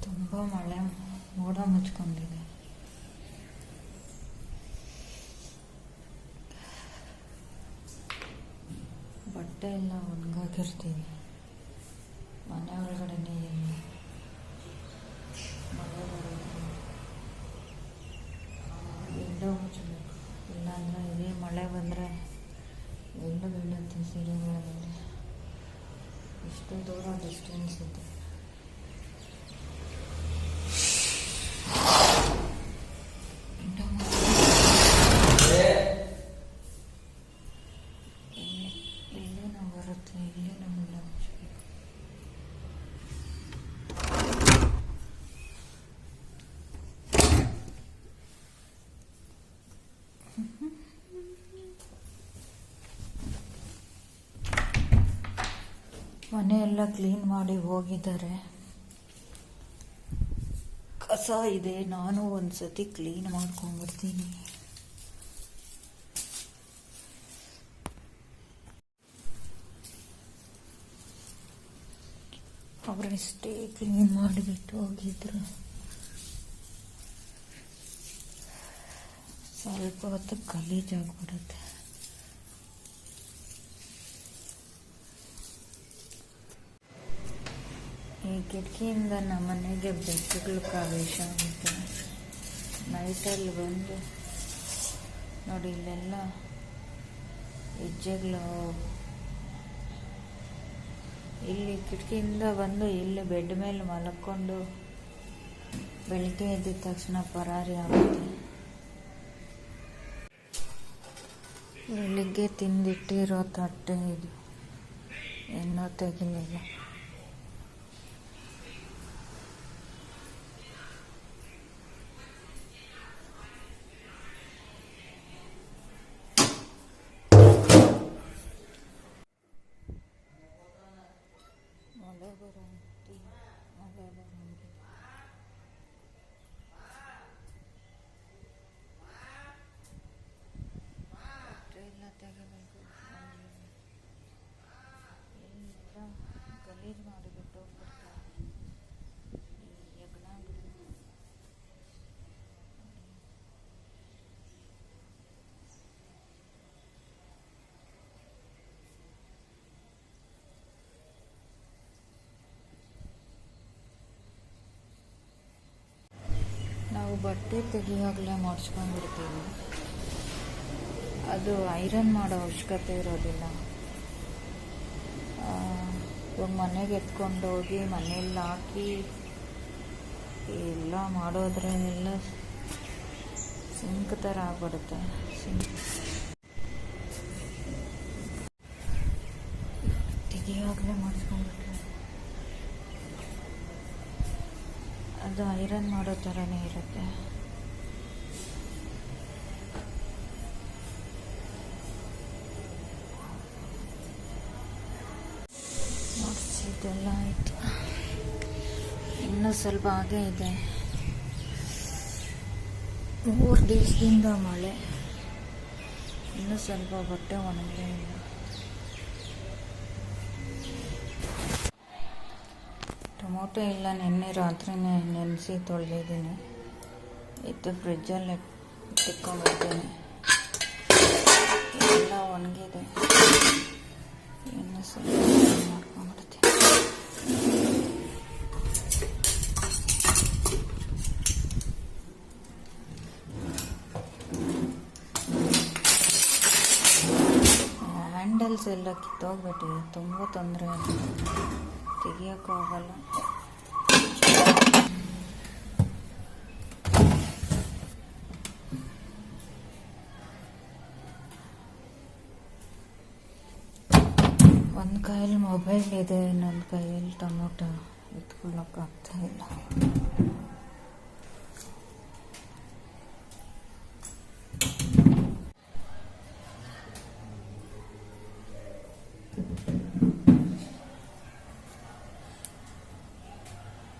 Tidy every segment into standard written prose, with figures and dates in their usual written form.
ತುಂಬ ಮಳೆ ಮೋಡ ಮುಚ್ಕೊಂಡಿದೆ. ಬಟ್ಟೆ ಎಲ್ಲ ಒಣಗಾಕಿರ್ತೀವಿ. ಮನೆ ಒಳಗಡೆನೇ ಮಳೆ ಬರೋದು, ವಿಂಡೋ ಮುಚ್ಚಬೇಕು. ಇಲ್ಲಾಂದರೆ ಇದೇ ಮಳೆ ಬಂದರೆ ಎಲ್ಲೂ ಬೀಳುತ್ತೆ ಸೀರೆಗಳಲ್ಲಿ. ಇಷ್ಟು ದೂರ ಡಿಸ್ಟೆನ್ಸ್ ಇದೆ. ಇಲ್ಲೇನೋ ಬರುತ್ತೆ, ಇಲ್ಲೇನೋ ಮುಳ್ಳು ಮುಚ್ಚಬೇಕು. ಮನೆಯೆಲ್ಲ ಕ್ಲೀನ್ ಮಾಡಿ ಹೋಗಿದ್ದಾರೆ. ಕಸ ಇದೆ, ನಾನು ಒಂದ್ಸತಿ ಕ್ಲೀನ್ ಮಾಡ್ಕೊಂಡ್ಬಿಡ್ತೀನಿ. ಅವರಷ್ಟೇ ಕ್ಲೀನ್ ಮಾಡಿಬಿಟ್ಟು ಹೋಗಿದ್ರು. ಸ್ವಲ್ಪ ಹೊತ್ತು ಗಲೀಜಾಗ್ಬಿಡುತ್ತೆ. ಈ ಕಿಟಕಿಯಿಂದ ನಮ್ಮ ಮನೆಗೆ ಬೆಕ್ಕುಗಳು ಪ್ರವೇಶ ಆಗುತ್ತೆ. ನೈಟಲ್ಲಿ ಬಂದು ನೋಡಿ, ಇಲ್ಲೆಲ್ಲ ಹೆಜ್ಜೆಗಳು ಇಲ್ಲಿ ಕಿಟಕಿಯಿಂದ ಬಂದು ಇಲ್ಲಿ ಬೆಡ್ ಮೇಲೆ ಮಲ್ಕೊಂಡು ಬೆಳಗ್ಗೆ ಎದ್ದ ತಕ್ಷಣ ಪರಾರಿ ಆಗುತ್ತೆ. ಬೆಳಿಗ್ಗೆ ತಿಂದಿಟ್ಟಿರೋ ತಟ್ಟೆ ಇದು ಇನ್ನೂ ತೆಗಿಲಿಲ್ಲ. ಮಳೆ ಬರೋಂತಿ ಮಳೆ ಬರೋಂಗಿ ಬಟ್ಟೆ ಎಲ್ಲ ತೆಗಿಬೇಕು. ಎಲ್ಲ ಗಲೀಜು ಮಾಡಿಬಿಟ್ಟು ಹೋಗ್ಬಿಡ್ತಾರೆ ಈ ಯಜ್ಞಗಳು. ನಾವು ಬಟ್ಟೆ ತೆಗಿಯಾಗಲೇ ಮಾಡಿಸ್ಕೊಂಡ್ಬಿಡ್ತೀವಿ. ಅದು ಐರನ್ ಮಾಡೋ ಅವಶ್ಯಕತೆ ಇರೋದಿಲ್ಲ. ಇವಾಗ ಮನೆಗೆ ಎತ್ಕೊಂಡು ಹೋಗಿ ಮನೆಯಲ್ಲಿ ಹಾಕಿ ಎಲ್ಲ ಮಾಡೋದ್ರೆ ಎಲ್ಲ ಸಿಂಕ್ ಥರ ಆಗ್ಬಿಡುತ್ತೆ. ತೆಗಿಯಾಗಲೇ ಮಾಡಿಸ್ಕೊಂಡ್ಬಿಟ್ರೆ ಅದು ಐರನ್ ಮಾಡೋ ಥರನೇ ಇರುತ್ತೆ. ಇದೆಲ್ಲ ಆಯಿತು. ಇನ್ನೂ ಸ್ವಲ್ಪ ಹಾಗೆ ಇದೆ. 3 ದಿವಸದಿಂದ ಮಳೆ, ಇನ್ನೂ ಸ್ವಲ್ಪ ಬಟ್ಟೆ ಒಣಗಲೇ ಇಲ್ಲ. ಟೊಮೊಟೊ ಎಲ್ಲ ನಿನ್ನೆ ರಾತ್ರಿನೇ ನೆನೆಸಿ ತೊಳೆದಿದ್ದೀನಿ. ಇದು ಫ್ರಿಜ್ಜಲ್ಲಿ ಇಟ್ಕೊಂಡ್ಬಿಡ್ತೀನಿ. ಎಲ್ಲ ಒಣಗಿದೆ. ಇನ್ನು ಸ್ವಲ್ಪ ಮಾಡ್ಕೊಂಡ್ಬಿಡ್ತೀನಿ. ಹ್ಯಾಂಡಲ್ಸ್ ಎಲ್ಲ ಕಿತ್ತೋಗ್ಬಿಟ್ಟಿದೆ. ತುಂಬ ತೊಂದರೆ ಆಗಿದೆ, ತೆಗಿಯೋಕ್ಕೂ ಆಗಲ್ಲ. ಒಂದು ಕೈಯಲ್ಲಿ ಮೊಬೈಲ್ ಇದೆ, ಇನ್ನೊಂದು ಕೈಯಲ್ಲಿ ಟೊಮೊಟೊ ಎತ್ಕೊಳ್ಳೋಕ್ಕಾಗ್ತಾ ಇಲ್ಲ.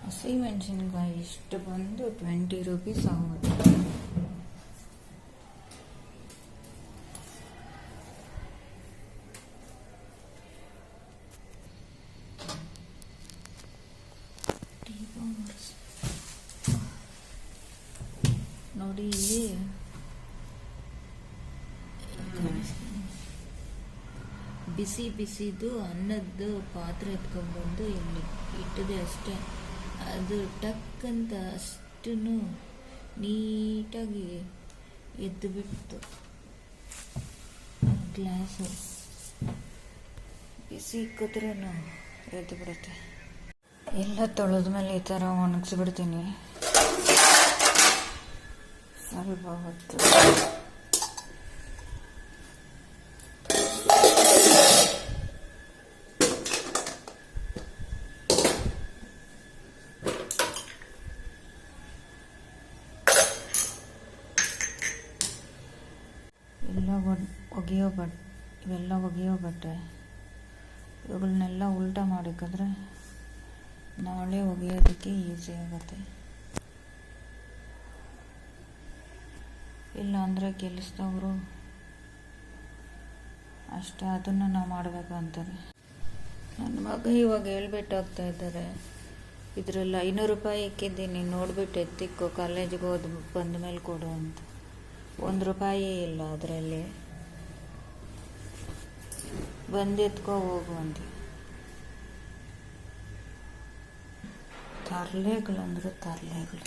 ಹಸಿಮೆಣಸಿನ್ಕಾಯಿ ಇಷ್ಟು ಬಂದು 20 ರೂಪೀಸ್ ಆಗುತ್ತೆ. ಬಿಸಿ ಬಿಸಿದು ಅನ್ನದ್ದು ಪಾತ್ರೆ ಎತ್ಕೊಂಡ್ಬಂದು ಇಲ್ಲಿ ಇಟ್ಟದೆ ಅಷ್ಟೇ. ಅದು ಟಕ್ ಅಂತ ಅಷ್ಟು ನೀಟಾಗಿ ಎದ್ದು ಬಿಟ್ಟು ಗ್ಲಾಸು ಬಿಸಿ ಇಕ್ಕಿದ್ರೂ ಎದ್ದು ಬಿಡುತ್ತೆ. ಎಲ್ಲ ತೊಳೆದ ಮೇಲೆ ಈ ಥರ ಒಣಗಿಸ್ಬಿಡ್ತೀನಿ ಸ್ವಲ್ಪ ಹೊತ್ತು. ಇವೆಲ್ಲ ಒಗೆಯೋ ಬಟ್ಟೆ ಇವುಗಳನ್ನೆಲ್ಲ ಉಲ್ಟಾ ಮಾಡಿಕಿದ್ರೆ ನಾಳೆ ಒಗೆಯೋದಕ್ಕೆ ಈಸಿ ಆಗುತ್ತೆ. ಇಲ್ಲ ಅಂದರೆ ಕೆಲಸದವರು ಅಷ್ಟೇ ಅದನ್ನು ನಾವು ಮಾಡಬೇಕಂತಾರೆ. ನನ್ನ ಮಗ ಇವಾಗ ಹೇಳ್ಬಿಟ್ಟು ಹೋಗ್ತಾ ಇದ್ದಾರೆ, ಇದರಲ್ಲಿ 500 ರೂಪಾಯಿ ಇಕ್ಕಿದ್ದೀನಿ, ನೋಡಿಬಿಟ್ಟು ಎತ್ತಿಕ್ಕೋ, ಕಾಲೇಜಿಗೆ ಬಂದ ಮೇಲೆ ಕೊಡು ಅಂತ. 1 ರೂಪಾಯಿ ಇಲ್ಲ ಅದರಲ್ಲಿ, ಬಂದು ಎತ್ಕೋ ಹೋಗು ಅಂತ. ತರಲೆಗಳಂದ್ರೆ ತರಲೆಗಳು.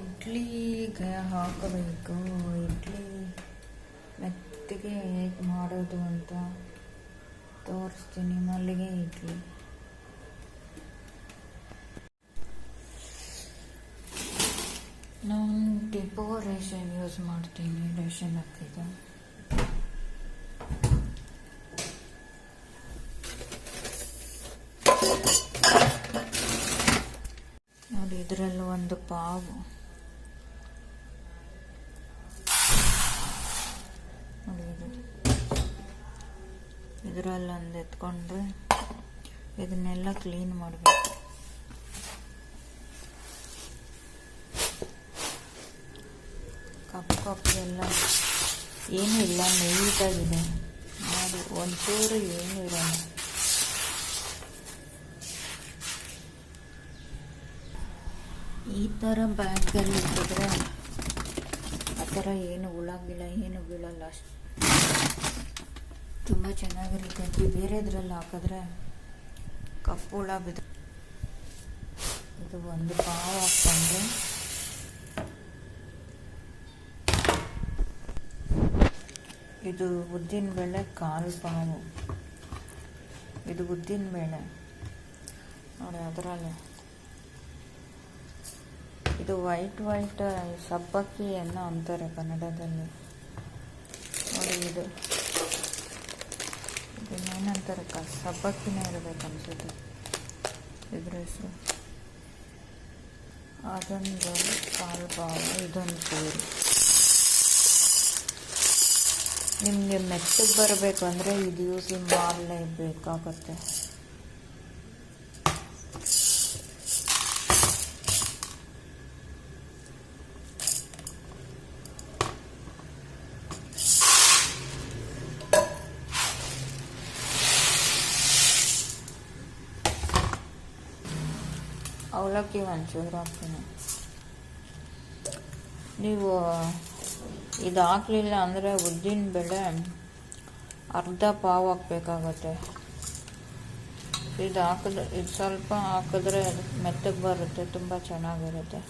ಇಡ್ಲಿಗೆ ಹಾಕಬೇಕು. ಇಡ್ಲಿ ಮೆತ್ತಗೆ ಹೇಗೆ ಮಾಡೋದು ಅಂತ ತೋರಿಸ್ತೀನಿ. ಮಲ್ಲಿಗೆ ಇಡ್ಲಿ ನಾನು ಡಿಪೋ ರೇಷನ್ ಯೂಸ್ ಮಾಡ್ತೀನಿ, ರೇಷನ್ ಅಕ್ಕಿದು. ನೋಡಿ ಇದರಲ್ಲಿ ಒಂದು ಪಾವು ನೋಡಿ, ಇದರಲ್ಲಿ ಒಂದು ಎತ್ಕೊಂಡ್ರೆ ಇದನ್ನೆಲ್ಲ ಕ್ಲೀನ್ ಮಾಡಬೇಕು. ಕಪ್ಪು ಎಲ್ಲ ಏನೂ ಇಲ್ಲ, ನೀಟಾಗಿದೆ ನೋಡಿ, ಒಂಚೂರು ಏನೂ ಇರೋಲ್ಲ. ಈ ಥರ ಬ್ಯಾಗಲ್ಲಿ ಇಟ್ಟಿದ್ರೆ ಆ ಥರ ಏನು ಹುಳಗಿಲ್ಲ, ಏನು ಬೀಳಲ್ಲ, ಅಷ್ಟು ತುಂಬ ಚೆನ್ನಾಗಿರುತ್ತೆ. ಬೇರೆದ್ರಲ್ಲಿ ಹಾಕಿದ್ರೆ ಕಪ್ಪು ಹುಳ ಬಿದ್ದು. ಇದು ಒಂದು ಪಾವು ಹಾಕ್ಕೊಂಡ್ರೆ ಇದು ಉದ್ದಿನ ಬೇಳೆ 1/4 ಪಾವು. ಇದು ಉದ್ದಿನ ಬೇಳೆ ನೋಡಿ, ಅದರಲ್ಲಿ ಇದು ವೈಟ್ ಸಬ್ಬಕ್ಕಿ ಅನ್ನೋ ಅಂತಾರೆ ಕನ್ನಡದಲ್ಲಿ ನೋಡಿ. ಇದನ್ನೇನಂತಾರೆ, ಸಬ್ಬಕ್ಕಿನೇ ಇರಬೇಕು ಅನ್ಸುತ್ತೆ ಇದ್ರ ಹೆಸರು. ಅದೊಂದು 1/4 ಪಾವು, ಇದೊಂದು ಚೂರು. ನಿಮಗೆ ಮೆತ್ತಗೆ ಬರಬೇಕು ಅಂದರೆ ಇದು ಯೂಸ್ ಮಾಡಲೇಬೇಕಾಗುತ್ತೆ. ಅವಲಕ್ಕಿ ಒಂಚೂರು ಹಾಕ್ತೀನಿ. ನೀವು ಇದು ಹಾಕಲಿಲ್ಲ ಅಂದರೆ ಉದ್ದಿನ ಬೇಳೆ 1/2 ಪಾವು ಹಾಕಬೇಕಾಗತ್ತೆ. ಇದು ಸ್ವಲ್ಪ ಹಾಕಿದ್ರೆ ಮೆತ್ತಗೆ ಬರುತ್ತೆ, ತುಂಬ ಚೆನ್ನಾಗಿರುತ್ತೆ.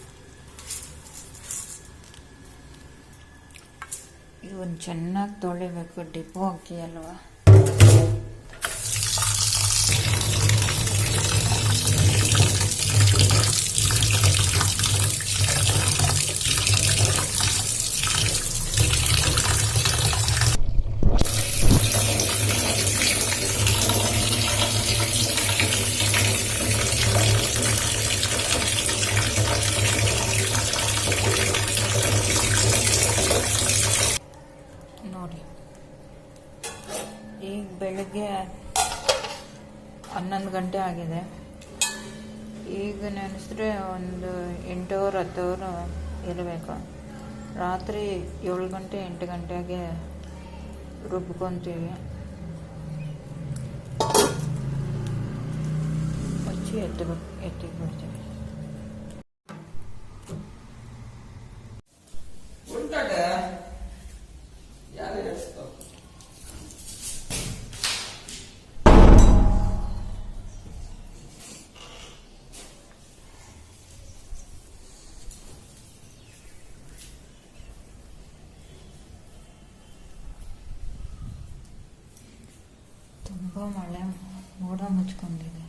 ಇವನ್ನ ಚೆನ್ನಾಗಿ ತೊಳಿಬೇಕು, ಡಿಪೋ ಅಕ್ಕಿ ಅಲ್ವಾ. ನೋಡಿ ಈಗ ಬೆಳಗ್ಗೆ 11 ಗಂಟೆ ಆಗಿದೆ. ಈಗ ನೆನೆಸಿದ್ರೆ ಒಂದು 8 ಅವರ್ 10 ಅವರ್ ಇರಬೇಕು. ರಾತ್ರಿ 7 ಗಂಟೆ 8 ಗಂಟೆಗೆ ರುಬ್ಕೊತೀವಿ. ಮುಚ್ಚಿ ಎತ್ತಿಗೆ ಬಿಡ್ತೀವಿ. ತುಂಬ ಮಳೆ ಮೋಡ ಮುಚ್ಕೊಂಡಿದೆ.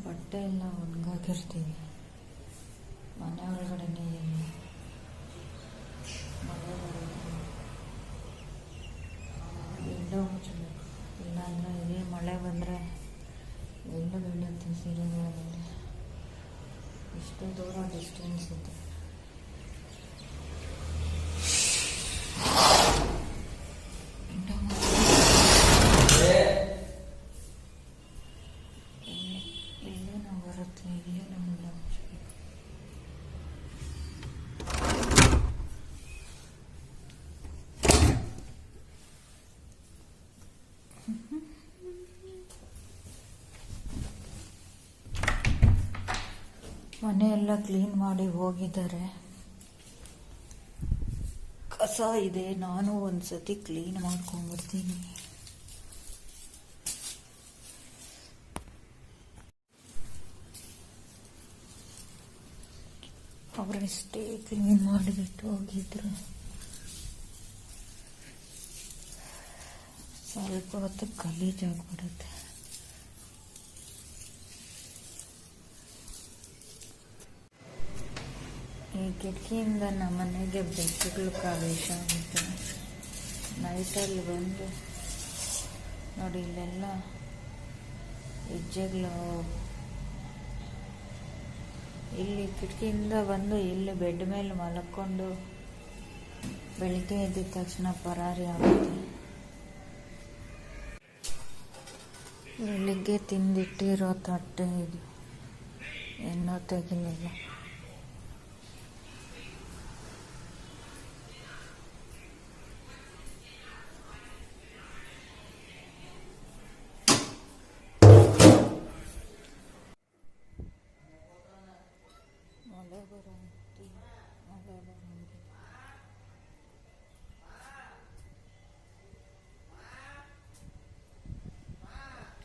ಬಟ್ಟೆ ಎಲ್ಲ ಒಣಗಾಕಿರ್ತೀವಿ, ಮನೆ ಒಳಗಡೆನೇ ಮಳೆ ಬರೋದು, ವಿಂಡೋ ಮುಚ್ಚಬೇಕು. ಇಲ್ಲಾಂದರೆ ಇದೇ ಮಳೆ ಬಂದರೆ ಎಲ್ಲ ಬೀಳುತ್ತೆ ಸೀರೆಗಳಲ್ಲಿ. ಇಷ್ಟು ದೂರ ಡಿಸ್ಟೆನ್ಸ್ ಇದೆ. ಮನೆಯೆಲ್ಲ ಕ್ಲೀನ್ ಮಾಡಿ ಹೋಗಿದ್ದಾರೆ. ಕಸ ಇದೆ, ನಾನು ಒಂದ್ಸತಿ ಕ್ಲೀನ್ ಮಾಡ್ಕೊಂಡ್ಬಿಡ್ತೀನಿ. ಅವರಷ್ಟೇ ಕ್ಲೀನ್ ಮಾಡಿಬಿಟ್ಟು ಹೋಗಿದ್ರು. ಸ್ವಲ್ಪ ಹೊತ್ತು ಗಲೀಜಾಗ್ಬಿಡುತ್ತೆ. ಈ ಕಿಟಕಿಯಿಂದ ನಮ್ಮ ಮನೆಗೆ ಬೆಕ್ಕುಗಳು ಪ್ರವೇಶ ಆಗುತ್ತೆ. ನೈಟಲ್ಲಿ ಬಂದು ನೋಡಿ, ಇಲ್ಲೆಲ್ಲ ಹೆಜ್ಜೆಗಳು ಇಲ್ಲಿ ಕಿಟಕಿಯಿಂದ ಬಂದು ಇಲ್ಲಿ ಬೆಡ್ ಮೇಲೆ ಮಲ್ಕೊಂಡು ಬೆಳಿಗ್ಗೆ ಎದ್ದ ತಕ್ಷಣ ಪರಾರಿ ಆಗುತ್ತೆ. ಬೆಳಿಗ್ಗೆ ತಿಂದಿಟ್ಟಿರೋ ತಟ್ಟೆ ಇದು ಇನ್ನೂ ತೆಗಿಲಿಲ್ಲ. ಮಳೆ ಬರೋಂತಿ ಮಳೆ ಬರೋಂಗಿ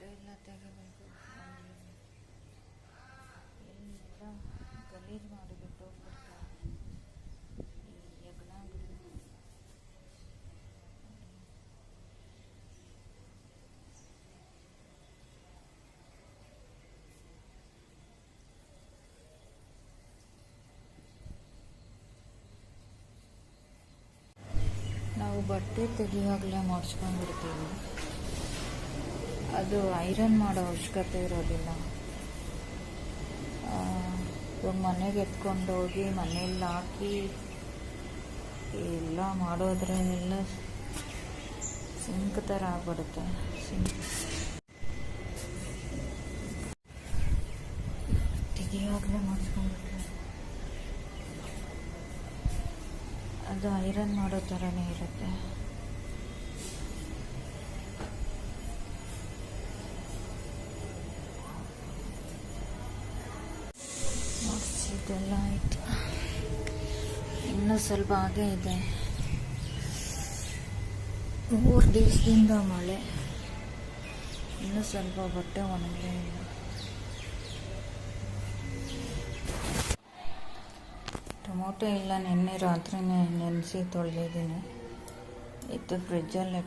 ಎಲ್ಲ ತೆಗಿಬೇಕು. ಎಲ್ಲ ಗಲೀಜು ಮಾಡಿಬಿಟ್ಟು ಹೋಗ್ಬಿಡ್ತಾರೆ ಈ ಹೆಗ್ಣಗಳು. ನಾವು ಬಟ್ಟೆ ತೆಗಿಯಾಗಲೇ ಮಾಡಿಸ್ಕೊಂಡ್ಬಿಡ್ತೀವಿ. ಅದು ಐರನ್ ಮಾಡೋ ಅವಶ್ಯಕತೆ ಇರೋದಿಲ್ಲ. ಇವಾಗ ಮನೆಗೆ ಎತ್ಕೊಂಡು ಹೋಗಿ ಮನೆಯಲ್ಲಿ ಹಾಕಿ ಎಲ್ಲ ಮಾಡೋದ್ರೆ ಎಲ್ಲ ಸಿಂಕ್ ಥರ ಆಗ್ಬಿಡುತ್ತೆ. ತೆಗಿಯಾಗಲೇ ಮಾಡಿಸ್ಕೊಂಡ್ಬಿಟ್ರೆ ಅದು ಐರನ್ ಮಾಡೋ ಥರನೇ ಇರುತ್ತೆ. ಇದೆಲ್ಲ ಆಯಿತು, ಇನ್ನೂ ಸ್ವಲ್ಪ ಹಾಗೆ ಇದೆ. 3 ದಿವಸದಿಂದ ಮಳೆ, ಇನ್ನೂ ಸ್ವಲ್ಪ ಬಟ್ಟೆ ಒಣಗಲೇ ಇಲ್ಲ. ಟೊಮೊಟೊ ಎಲ್ಲ ನಿನ್ನೆ ರಾತ್ರಿನೇ ನೆನೆಸಿ ತೊಳೆದಿದ್ದೀನಿ, ಇದು ಫ್ರಿಜ್ಜಲ್ಲಿ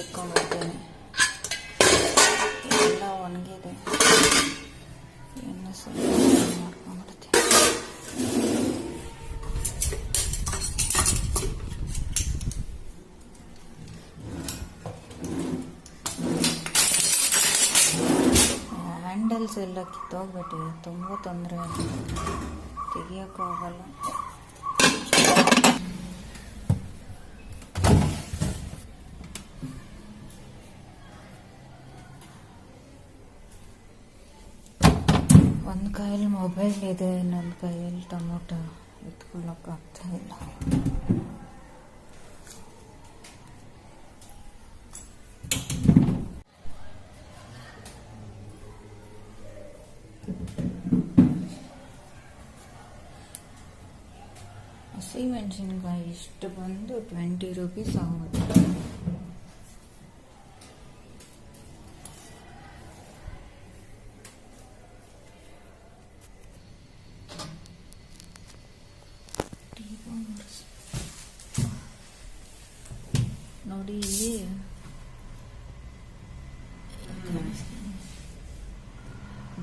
ಇಟ್ಕೊಂಡಿದ್ದೀನಿ. ಎಲ್ಲ ಒಣಗಿದೆ, ಇನ್ನು ಸ್ವಲ್ಪ ಮಾಡ್ಕೊಂಡ್ಬಿಡ್ತೀನಿ. ಹ್ಯಾಂಡಲ್ಸ್ ಎಲ್ಲ ಕಿತ್ತೋಗ್ಬಿಟ್ಟಿದೆ, ತುಂಬ ತೊಂದರೆ ಆಗಿದೆ, ತೆಗಿಯೋಕ್ಕೂ ಆಗಲ್ಲ. ಒಂದು ಕೈಯಲ್ಲಿ ಮೊಬೈಲ್ ಇದೆ, ಇನ್ನೊಂದು ಕೈಯಲ್ಲಿ ಟೊಮೊಟೊ ಎತ್ಕೊಳ್ಳೋಕ್ಕಾಗ್ತಾ ಇಲ್ಲ. ಹಸಿಮೆಣಸಿನ್ಕಾಯಿ ಇಷ್ಟು ಬಂದು 20 ರೂಪೀಸ್ ಆಗುತ್ತೆ. ನೋಡಿ ಇಲ್ಲಿ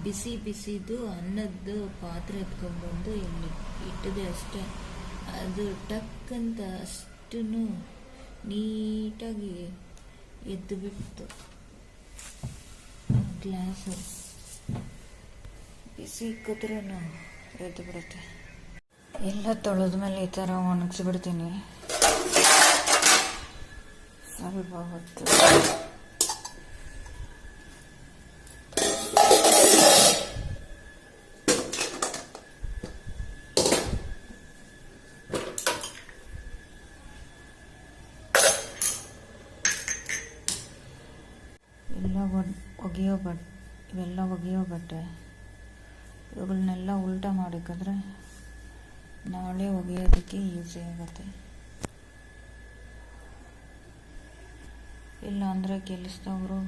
ಬಿಸಿ ಬಿಸಿದು ಅನ್ನದ ಪಾತ್ರೆ ಎತ್ಕೊಂಡ್ಬಂದು ಇಲ್ಲಿ ಇಟ್ಟದೆ ಅಷ್ಟೇ. ಅದು ಟಕ್ ಅಂತ ಅಷ್ಟು ನೀಟಾಗಿ ಎದ್ದು ಬಿಟ್ಟು ಗ್ಲಾಸು ಬಿಸಿ ಇಕ್ಕಿದ್ರೂ ಎದ್ದು ಬಿಡುತ್ತೆ. ಎಲ್ಲ ತೊಳೆದ ಮೇಲೆ ಈ ಥರ ಒಣಗಿಸ್ಬಿಡ್ತೀನಿ ಸ್ವಲ್ಪ ಹೊತ್ತು. ಇವೆಲ್ಲ ಒಗೆಯೋ ಬಟ್ಟೆ ಇವುಗಳನ್ನೆಲ್ಲ ಉಲ್ಟಾ ಮಾಡಿಕಿದ್ರೆ ನಾಳೆ ಒಗೆಯೋದಕ್ಕೆ ಈಸಿ ಆಗುತ್ತೆ. ಇಲ್ಲ ಅಂದರೆ ಕೆಲಸದವರು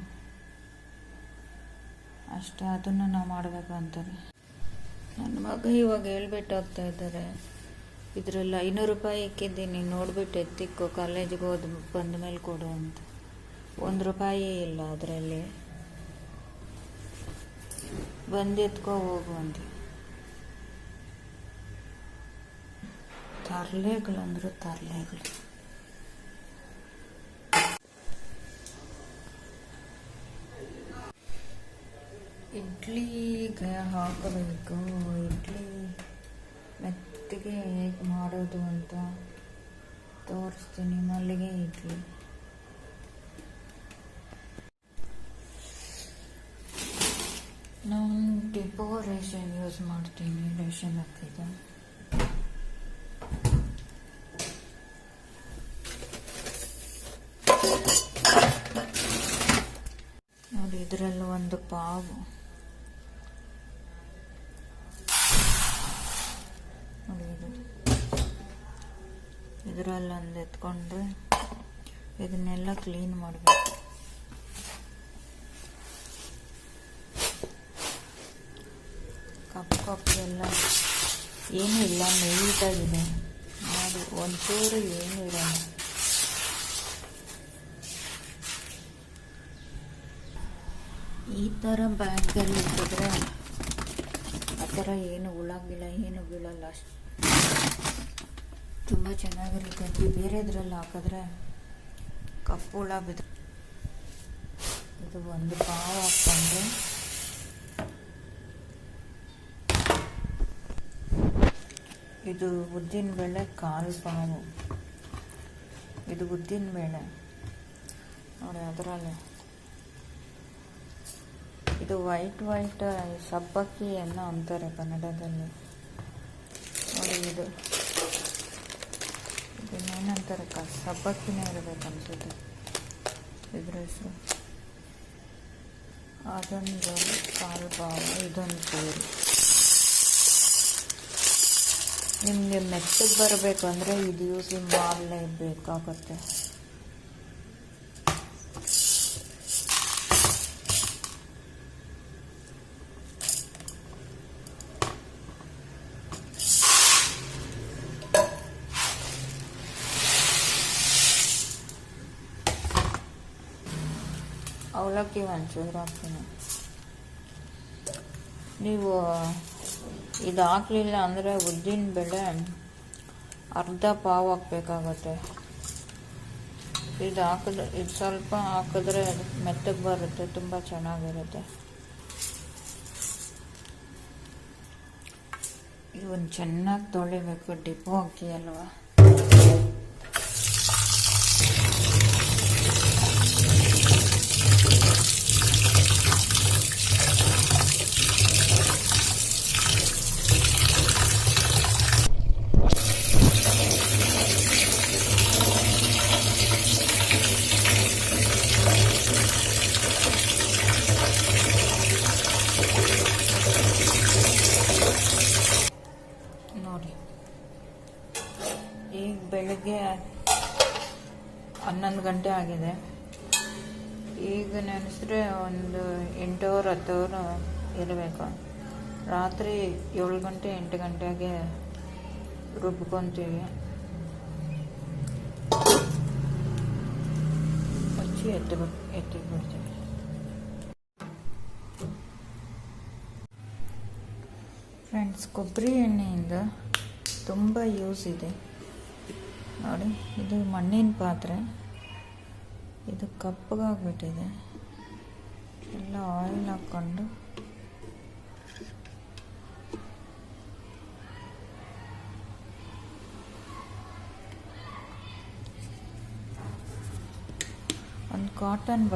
ಅಷ್ಟೇ ಅದನ್ನು ನಾವು ಮಾಡಬೇಕು ಅಂತಾರೆ. ನನ್ನ ಮಗ ಇವಾಗ ಹೇಳ್ಬಿಟ್ಟು ಹೋಗ್ತಾ ಇದ್ದಾರೆ, ಇದರಲ್ಲಿ 500 ರೂಪಾಯಿ ಇಕ್ಕಿದ್ದೀನಿ, ನೋಡ್ಬಿಟ್ಟು ಎತ್ತಿಕ್ಕೋ, ಕಾಲೇಜಿಗೆ ಬಂದ ಮೇಲೆ ಕೊಡು ಅಂತ. 1 ರೂಪಾಯಿ ಇಲ್ಲ ಅದರಲ್ಲಿ, ಬಂದು ಎತ್ಕೋ ಹೋಗು ಅಂತ. ತರ್ಲೆಗಳಂದ್ರೆ ತರ್ಲೆಗಳು. ಇಡ್ಲಿಗೆ ಹಾಕಬೇಕು. ಇಡ್ಲಿ ಮೆತ್ತಗೆ ಹೇಗೆ ಮಾಡೋದು ಅಂತ ತೋರಿಸ್ತೀನಿ. ಮಲ್ಲಿಗೆ ಇಡ್ಲಿ ನಾನು ಡಿಪೋ ರೇಷನ್ ಯೂಸ್ ಮಾಡ್ತೀನಿ, ರೇಷನ್ ಹಾಕಿದೆ. ನೋಡಿ ಇದರಲ್ಲಿ ಒಂದು ಪಾವು ನೋಡಿ, ಇದರಲ್ಲಿ ಒಂದು ಎತ್ಕೊಂಡ್ರೆ ಇದನ್ನೆಲ್ಲ ಕ್ಲೀನ್ ಮಾಡಬೇಕು. ಕಪ್ಪೆಲ್ಲ ಏನೂ ಇಲ್ಲ, ನೀಟಾಗಿದೆ ನೋಡಿ, ಒಂಚೂರು ಏನೂ ಇರಲ್ಲ. ಈ ಥರ ಬ್ಯಾಗಲ್ಲಿ ಇಟ್ಟಿದ್ರೆ ಆ ಥರ ಏನು ಹುಳ ಗಿಳ ಏನು ಬೀಳಲ್ಲ, ಅಷ್ಟು ತುಂಬ ಚೆನ್ನಾಗಿರುತ್ತೆ. ಬೇರೆದ್ರಲ್ಲಿ ಹಾಕಿದ್ರೆ ಕಪ್ಪು ಹುಳ ಬಿದ್ದು. ಇದು ಒಂದು ಪಾವು ಹಾಕ್ಕೊಂಡ್ರೆ ಇದು ಉದ್ದಿನಬೇಳೆ 1/4 ಪಾವು. ಇದು ಉದ್ದಿನಬೇಳೆ ನೋಡಿ ಅದರಲ್ಲಿ. ಇದು ವೈಟ್ ಸಬ್ಬಕ್ಕಿ ಏನೋ ಅಂತಾರೆ ಕನ್ನಡದಲ್ಲಿ ನೋಡಿ. ಇದನ್ನೇನಂತಾರೆ, ಸಬ್ಬಕ್ಕಿನೇ ಇರಬೇಕನ್ಸುತ್ತೆ ಇದ್ರ ಹೆಸರು. ಅದೊಂದು 1/4 ಪಾವು, ಇದೊಂದು ಸೇರಿ. ನಿಮಗೆ ಮೆತ್ತಗೆ ಬರಬೇಕು ಅಂದರೆ ಇದು ಯೂಸ್ ಮಾಡಲೇಬೇಕಾಗುತ್ತೆ. ಅವಲಕ್ಕಿ ಒಂಚೂರು ಹಾಕ್ತೀನಿ. ನೀವು ಇದು ಹಾಕಲಿಲ್ಲ ಅಂದರೆ ಉದ್ದಿನಬೇಳೆ ಅರ್ಧ ಪಾವು ಹಾಕಬೇಕಾಗತ್ತೆ. ಇದು ಸ್ವಲ್ಪ ಹಾಕಿದ್ರೆ ಮೆತ್ತಗೆ ಬರುತ್ತೆ, ತುಂಬ ಚೆನ್ನಾಗಿರುತ್ತೆ. ಇವನ್ ಚೆನ್ನಾಗಿ ತೊಳಿಬೇಕು, ಡಿಪೋ ಅಕ್ಕಿ ಅಲ್ವಾ. 11 ಗಂಟೆ ಆಗಿದೆ. ಈಗ ನೆನೆಸಿದ್ರೆ ಒಂದು 8 ಅವರ್ 10 ಅವರ್ ಇರಬೇಕು. ರಾತ್ರಿ 7 ಗಂಟೆ 8 ಗಂಟೆಗೆ ರುಬ್ಕೊತೀವಿ. ಮುಚ್ಚಿ ಎತ್ತಿಬಿಡ್ತೀವಿ. ಫ್ರೆಂಡ್ಸ್, ಕೊಬ್ಬರಿ ಎಣ್ಣೆಯಿಂದ ತುಂಬ ಯೂಸ್ ಇದೆ ನೋಡಿ. ಇದು ಮಣ್ಣಿನ ಪಾತ್ರೆ, ಇದು ಕಪ್ಪಗಾಗ್ಬಿಟ್ಟಿದೆ. ಎಲ್ಲ ಆಯಿಲ್ ಹಾಕ್ಕೊಂಡು ಒಂದು ಕಾಟನ್